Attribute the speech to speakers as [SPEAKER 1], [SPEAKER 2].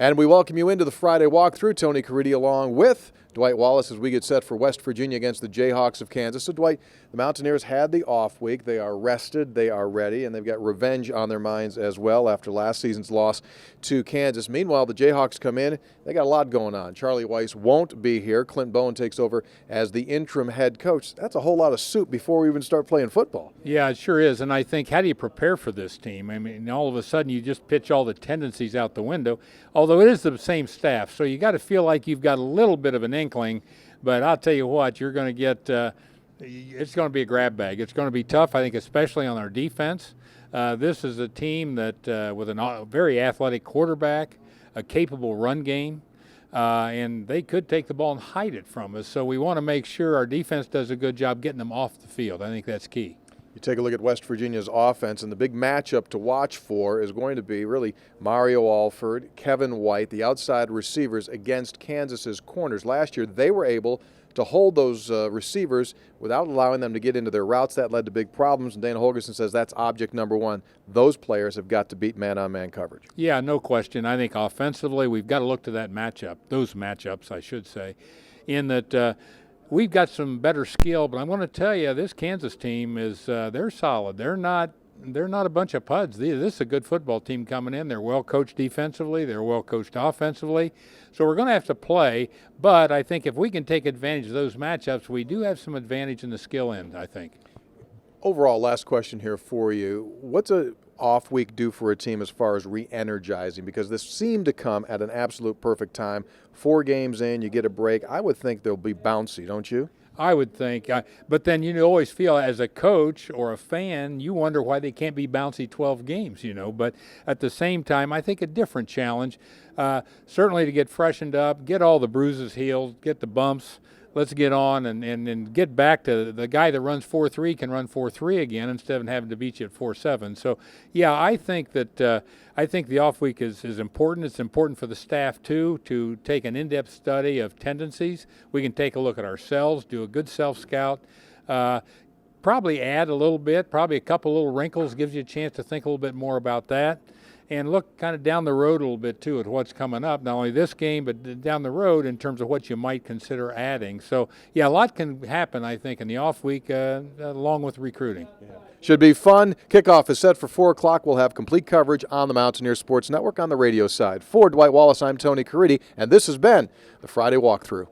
[SPEAKER 1] And we welcome you into the Friday walkthrough. Tony Caridi along with Dwight Wallace as we get set for West Virginia against the Jayhawks of Kansas. So, Dwight, the Mountaineers had the off week. They are rested, they are ready, and they've got revenge on their minds as well after last season's loss to Kansas. Meanwhile, the Jayhawks come in. They got a lot going on. Charlie Weiss won't be here. Clint Bowen takes over as the interim head coach. That's a whole lot of soup before we even start playing football.
[SPEAKER 2] Yeah, it sure is. And I think, how do you prepare for this team? I mean, all of a sudden you just pitch all the tendencies out the window, although it is the same staff. So you got to feel like you've got a little bit of an inkling. But I'll tell you what, you're going to get it's going to be a grab bag. It's going to be tough, I think, especially on our defense. This is a team that with a very athletic quarterback, a capable run game, and they could take the ball and hide it from us. So we want to make sure our defense does a good job getting them off the field. I think that's key.
[SPEAKER 1] You take a look at West Virginia's offense, and the big matchup to watch for is going to be really Mario Alford, Kevin White, the outside receivers against Kansas's corners. Last year, they were able to hold those receivers without allowing them to get into their routes. That led to big problems, and Dana Holgerson says that's object number one. Those players have got to beat man-on-man coverage.
[SPEAKER 2] Yeah, no question. I think offensively, we've got to look to that matchup, those matchups, I should say, in that we've got some better skill, but I'm going to tell you, this Kansas team is they're solid. They're not a bunch of puds. This is a good football team coming in. They're well coached defensively. They're well coached offensively. So we're going to have to play, but I think if we can take advantage of those matchups, we do have some advantage in the skill end, I think.
[SPEAKER 1] Overall, last question here for you. What's a off week do for a team as far as re-energizing? Because this seemed to come at an absolute perfect time. 4 games in, you get a break. I would think they'll be bouncy, don't you?
[SPEAKER 2] I would think. But then you always feel as a coach or a fan, you wonder why they can't be bouncy 12 games, But at the same time, I think a different challenge, certainly to get freshened up, get all the bruises healed, get the bumps. Let's get on and get back to the guy that runs 4.3 can run 4.3 again instead of having to beat you at 4.7. So, yeah, I think that I think the off week is important. It's important for the staff, too, to take an in-depth study of tendencies. We can take a look at ourselves, do a good self-scout, probably add a little bit, probably a couple little wrinkles, gives you a chance to think a little bit more about that. And look kind of down the road a little bit, too, at what's coming up. Not only this game, but down the road in terms of what you might consider adding. So, yeah, a lot can happen, I think, in the off week along with recruiting. Yeah.
[SPEAKER 1] Should be fun. Kickoff is set for 4 o'clock. We'll have complete coverage on the Mountaineer Sports Network on the radio side. For Dwight Wallace, I'm Tony Caridi, and this has been the Friday Walkthrough.